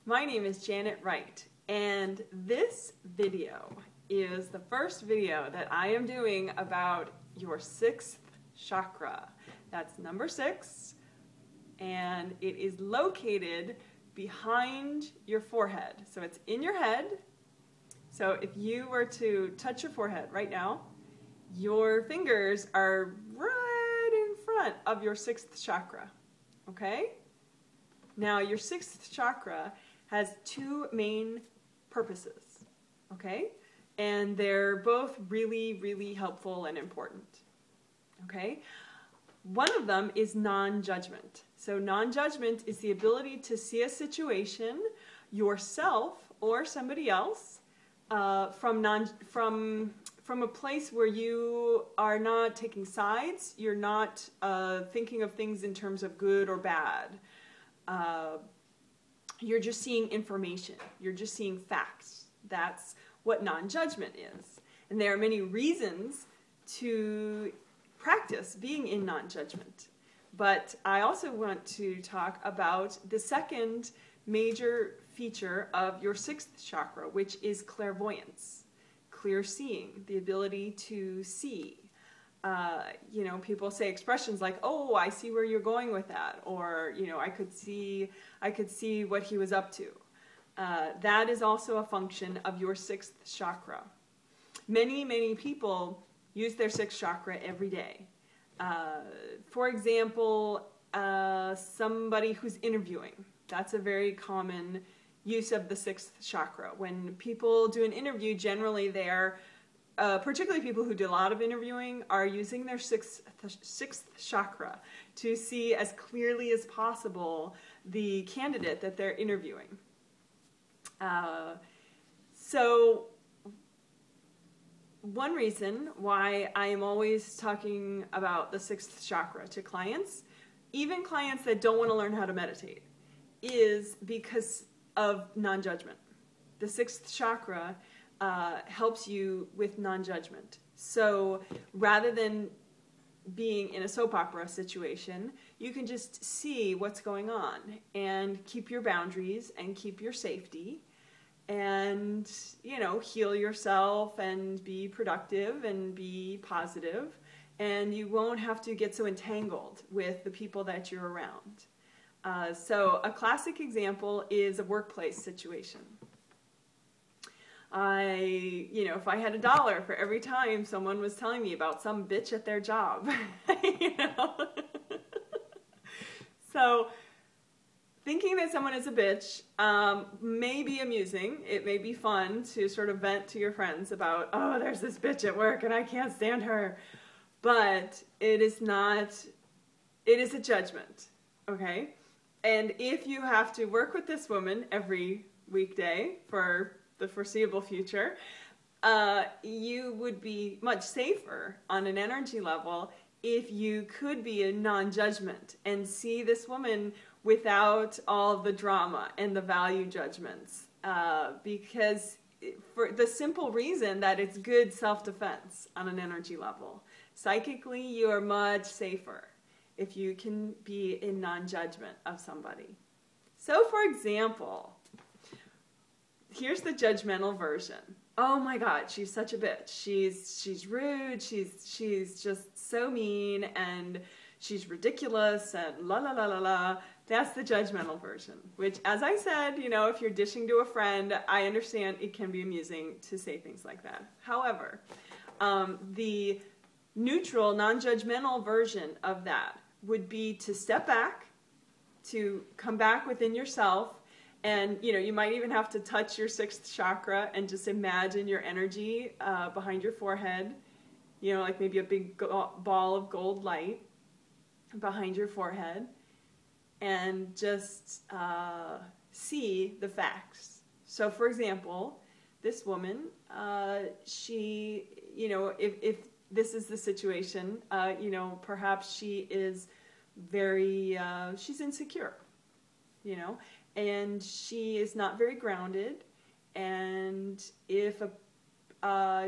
My name is Janet Wright, and this video is the first video that I am doing about your sixth chakra. That's number 6, and it is located behind your forehead. So it's in your head. So if you were to touch your forehead right now, your fingers are right in front of your 6th chakra, okay? Now your 6th chakra has 2 main purposes, okay? And they're both really, really helpful and important, okay? One of them is non-judgment. So non-judgment is the ability to see a situation, yourself or somebody else, from a place where you are not taking sides, you're not thinking of things in terms of good or bad. You're just seeing information. You're just seeing facts. That's what non-judgment is. And there are many reasons to practice being in non-judgment. But I also want to talk about the second major feature of your 6th chakra, which is clairvoyance, clear seeing, the ability to see. You know, people say expressions like, "Oh, I see where you're going with that," or, you know, I could see what he was up to. That is also a function of your 6th chakra. Many people use their 6th chakra every day. For example, somebody who's interviewing. That's a very common use of the 6th chakra. When people do an interview, generally they're particularly people who do a lot of interviewing are using their 6th chakra to see as clearly as possible the candidate that they're interviewing. So one reason why I am always talking about the 6th chakra to clients, even clients that don't want to learn how to meditate, is because of non-judgment. The 6th chakra helps you with non-judgment. So rather than being in a soap opera situation, you can just see what's going on and keep your boundaries and keep your safety and, you know, heal yourself and be productive and be positive, and you won't have to get so entangled with the people that you're around. So a classic example is a workplace situation. You know, if I had $1 for every time someone was telling me about some bitch at their job, you know. So thinking that someone is a bitch may be amusing. It may be fun to sort of vent to your friends about, "Oh, there's this bitch at work and I can't stand her." But it is not, it is a judgment, okay? And if you have to work with this woman every weekday for the foreseeable future, you would be much safer on an energy level if you could be in non-judgment and see this woman without all the drama and the value judgments, because for the simple reason that it's good self-defense on an energy level. Psychically, you are much safer if you can be in non-judgment of somebody. So for example, here's the judgmental version. "Oh my God, she's such a bitch. She's rude. She's just so mean, and she's ridiculous, and la la la la la." That's the judgmental version. Which, as I said, you know, if you're dishing to a friend, I understand it can be amusing to say things like that. However, the neutral, non-judgmental version of that would be to step back, to come back within yourself. And, you know, you might even have to touch your 6th chakra and just imagine your energy behind your forehead, you know, like maybe a big ball of gold light behind your forehead, and just see the facts. So, for example, this woman, she, you know, if this is the situation, you know, perhaps she is very, she's insecure, you know, and she is not very grounded, and if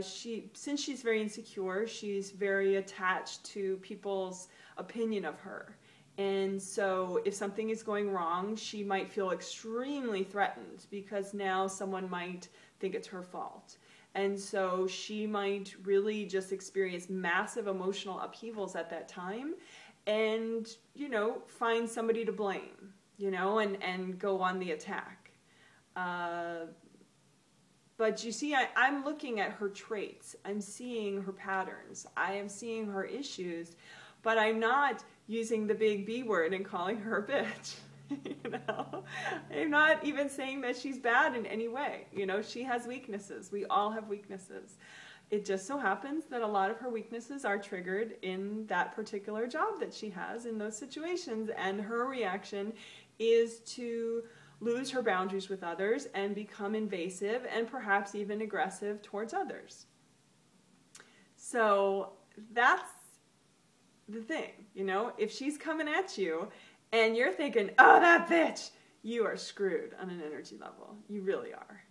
since she's very insecure, she's very attached to people's opinion of her, And so if something is going wrong, she might feel extremely threatened because now someone might think it's her fault. And so she might really just experience massive emotional upheavals at that time and, you know, find somebody to blame, you know, and go on the attack. But you see, I'm looking at her traits. I'm seeing her patterns. I am seeing her issues, but I'm not using the big B word and calling her a bitch. You know, I'm not even saying that she's bad in any way. You know, she has weaknesses. We all have weaknesses. It just so happens that a lot of her weaknesses are triggered in that particular job that she has in those situations, and her reaction is to lose her boundaries with others and become invasive and perhaps even aggressive towards others. So that's the thing, you know, if she's coming at you and you're thinking, oh, that bitch, you are screwed on an energy level. You really are.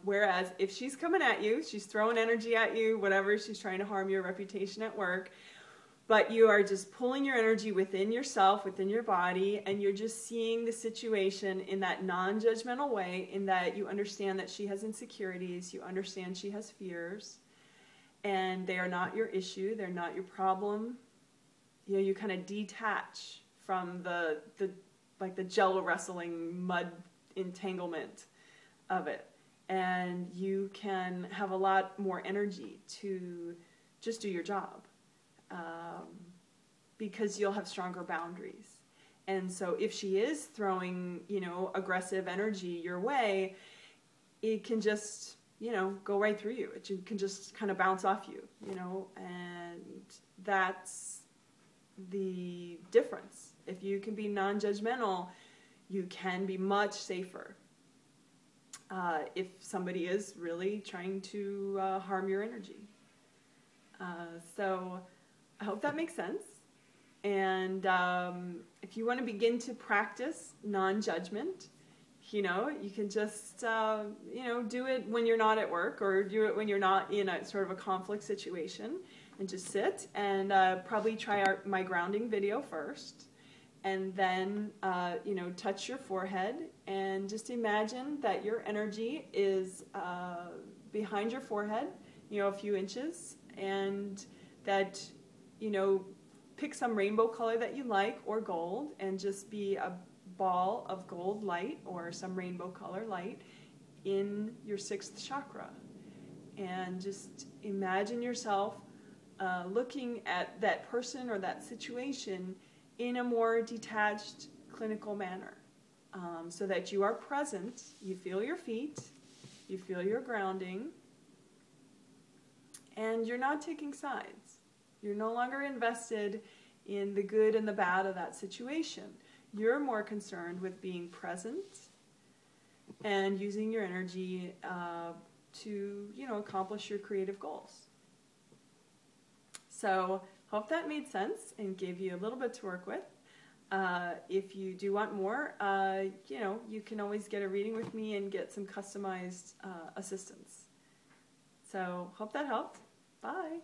Whereas if she's coming at you, she's throwing energy at you, whatever, she's trying to harm your reputation at work, but you are just pulling your energy within yourself, within your body, and you're just seeing the situation in that non-judgmental way, in that you understand that she has insecurities, you understand she has fears, and they are not your issue, they're not your problem. You know, you kind of detach from the like the jello wrestling mud entanglement of it, and you can have a lot more energy to just do your job, because you'll have stronger boundaries. And so if she is throwing, you know, aggressive energy your way, it can just, you know, go right through you. It can just kind of bounce off you, you know, and that's the difference. If you can be non-judgmental, you can be much safer. If somebody is really trying to harm your energy. So I hope that makes sense. And if you want to begin to practice non-judgment, you know, you can just, you know, do it when you're not at work, or do it when you're not in a sort of a conflict situation, and just sit and probably try my grounding video first. And then, you know, touch your forehead and just imagine that your energy is behind your forehead, you know, a few inches, and that, you know, pick some rainbow color that you like, or gold, and just be a ball of gold light or some rainbow color light in your 6th chakra. And just imagine yourself looking at that person or that situation in a more detached, clinical manner, so that you are present, you feel your feet, you feel your grounding, and you're not taking sides. You're no longer invested in the good and the bad of that situation. You're more concerned with being present and using your energy to, you know, accomplish your creative goals. So, hope that made sense and gave you a little bit to work with. If you do want more, you know, you can always get a reading with me and get some customized assistance. So, hope that helped. Bye.